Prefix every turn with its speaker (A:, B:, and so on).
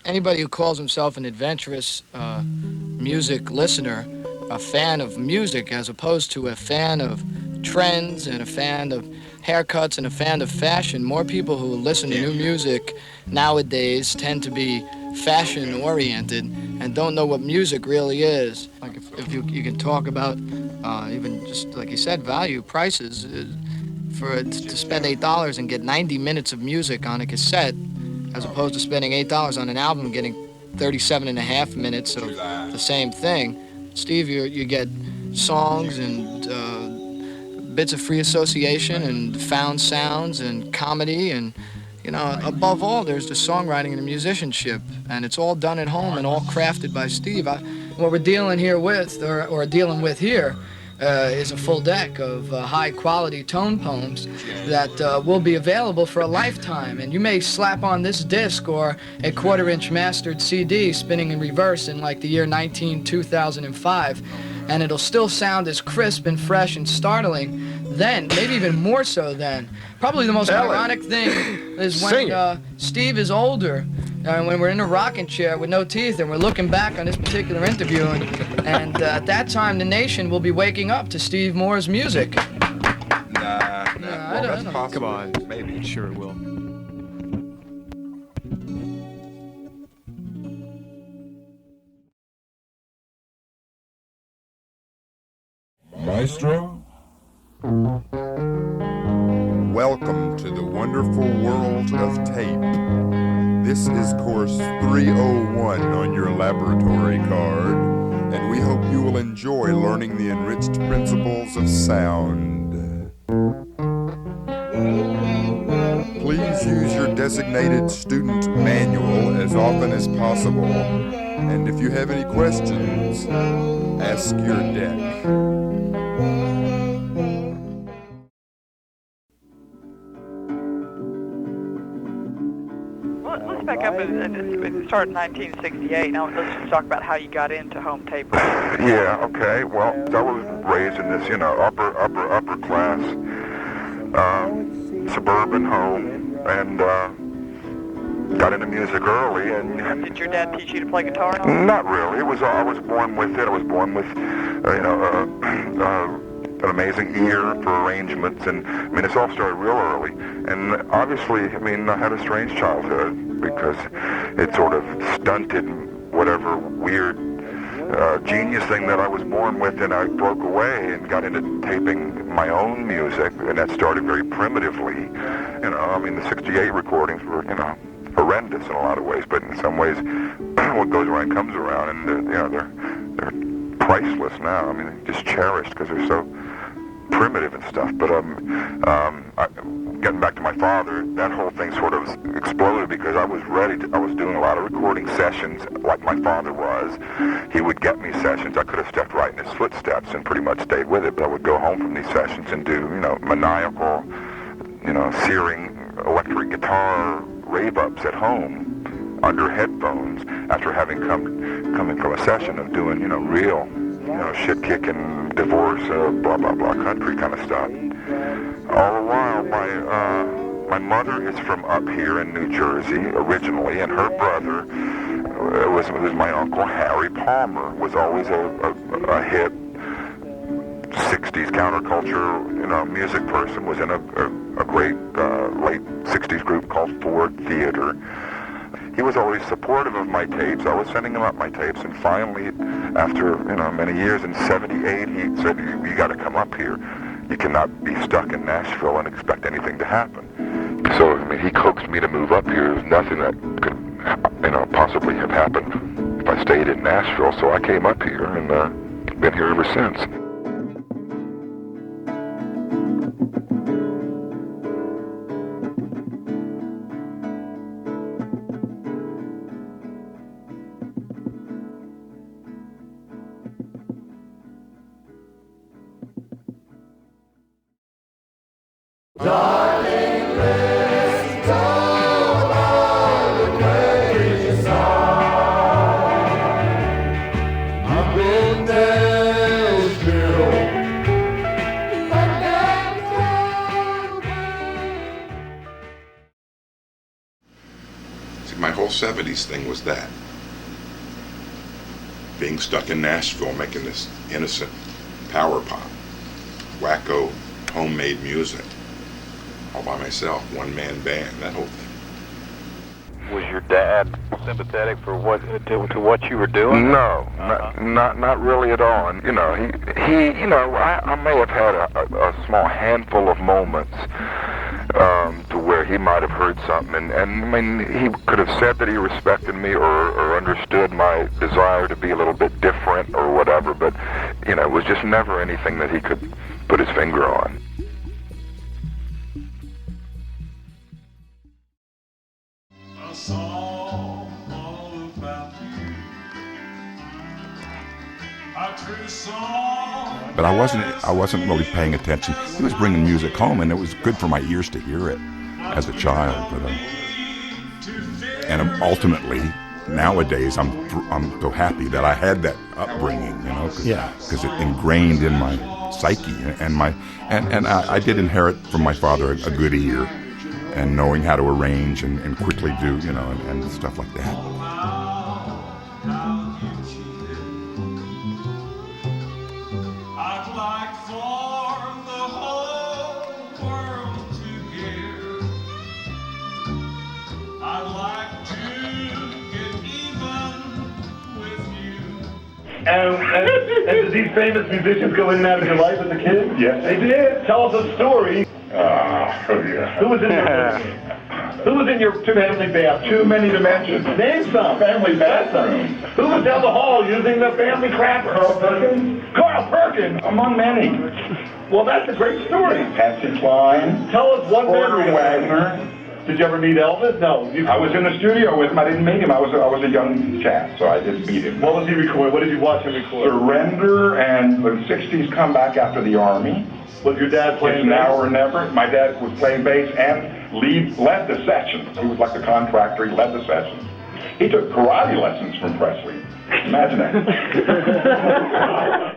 A: Anybody who calls himself an adventurous music listener, a fan of music as opposed to a fan of trends and a fan of haircuts and a fan of fashion, more people who listen to new music nowadays tend to be fashion oriented and don't know what music really is. Like if you can talk about even just like you said, value prices to spend $8 and get 90 minutes of music on a cassette, as opposed to spending $8 on an album and getting 37 and a half minutes of the same thing. Steve, you get songs and bits of free association and found sounds and comedy and, above all, there's the songwriting and the musicianship, and it's all done at home and all crafted by Steve. What we're dealing here with, or dealing with here, is a full deck of high-quality tone poems that will be available for a lifetime. And you may slap on this disc or a quarter-inch mastered CD spinning in reverse in like the year 2005, and it'll still sound as crisp and fresh and startling then, maybe even more so then. Probably the most ironic thing is when Steve is older, when we're in a rocking chair with no teeth and we're looking back on this particular interview, and at that time the nation will be waking up to Steve Moore's music.
B: Nah, well, that's possible.
C: Come on,
B: Maybe.
C: sure it will.
D: Maestro?
B: Welcome to the wonderful world of tape. This is course 301 on your laboratory card, and we hope you will enjoy learning the enriched principles of sound. Please use your designated student manual as often as possible, and if you have any questions, ask your deck.
E: Let's back up and start in 1968. Now let's just talk about how you got into home tape.
F: Yeah, okay. Well, I was raised in this, upper class suburban home, and got into music early. And
E: did your dad teach you to play guitar?
F: Not really. I was born with it. I was born with, an amazing ear for arrangements, and it all started real early. And obviously, I had a strange childhood because it sort of stunted whatever weird genius thing that I was born with, and I broke away and got into taping my own music, and that started very primitively. The 68 recordings were, horrendous in a lot of ways, but in some ways, what goes around comes around, and they're priceless now. Just cherished because they're so primitive and stuff. But getting back to my father, that whole thing sort of exploded because I was doing a lot of recording sessions like my father was. He would get me sessions. I could have stepped right in his footsteps and pretty much stayed with it, but I would go home from these sessions and do, maniacal, searing electric guitar rave-ups at home under headphones after having coming from a session of doing, real, shit-kicking, divorce, blah, blah, blah, country kind of stuff. All the while, my mother is from up here in New Jersey originally, and her brother was my uncle Harry Palmer, was always a hip 60s counterculture, music person, was in a great late 60s group called Ford Theater. He was always supportive of my tapes. I was sending him out my tapes, and finally, after many years, in '78, he said, "You got to come up here. You cannot be stuck in Nashville and expect anything to happen." So he coaxed me to move up here. There's nothing that could possibly have happened if I stayed in Nashville. So I came up here and been here ever since.
D: Darling, let's talk about the crazy side. I've been Nashville, but
B: See, my whole 70s thing was that. Being stuck in Nashville making this innocent power pop, wacko, homemade music, all by myself, one-man band, that whole thing.
C: Was your dad sympathetic for what you were doing?
F: No, not really at all. And I may have had a small handful of moments to where he might have heard something, and I mean, he could have said that he respected me or understood my desire to be a little bit different or whatever, but it was just never anything that he could put his finger on.
D: A song all about you. A true song.
B: But I wasn't really paying attention. He was bringing music home, and it was good for my ears to hear it as a child. But and ultimately, nowadays, I'm so happy that I had that upbringing, because it ingrained in my psyche, and I did inherit from my father a good ear, and knowing how to arrange and quickly do, and stuff like that.
D: I'd like for the whole world to hear. I'd like to get even with you.
G: And did these famous musicians go in and out of your life as a kid?
H: Yes, they did.
G: Tell us a story.
H: Yeah.
G: Who was in your family bathroom?
H: Too many to mention.
G: Name some.
H: Family bathroom.
G: Who was down the hall using the family crapper?
H: Carl Perkins,
G: Carl Perkins.
H: among many.
G: Well, that's a great story.
H: Patsy Cline,
G: Tell us one memory
H: Porter
G: of that.
H: Wagner.
G: Did you ever meet Elvis? No.
H: I was in the studio with him. I didn't meet him. I was a young chap, so I didn't meet him.
G: What was he recording? What did you watch him record?
H: Surrender and the 60s comeback after the Army.
G: Was your dad
H: It's
G: playing
H: now
G: bass?
H: or never. My dad was playing bass and led the sessions. He was like the contractor. He led the sessions. He took karate lessons from Presley. Imagine that.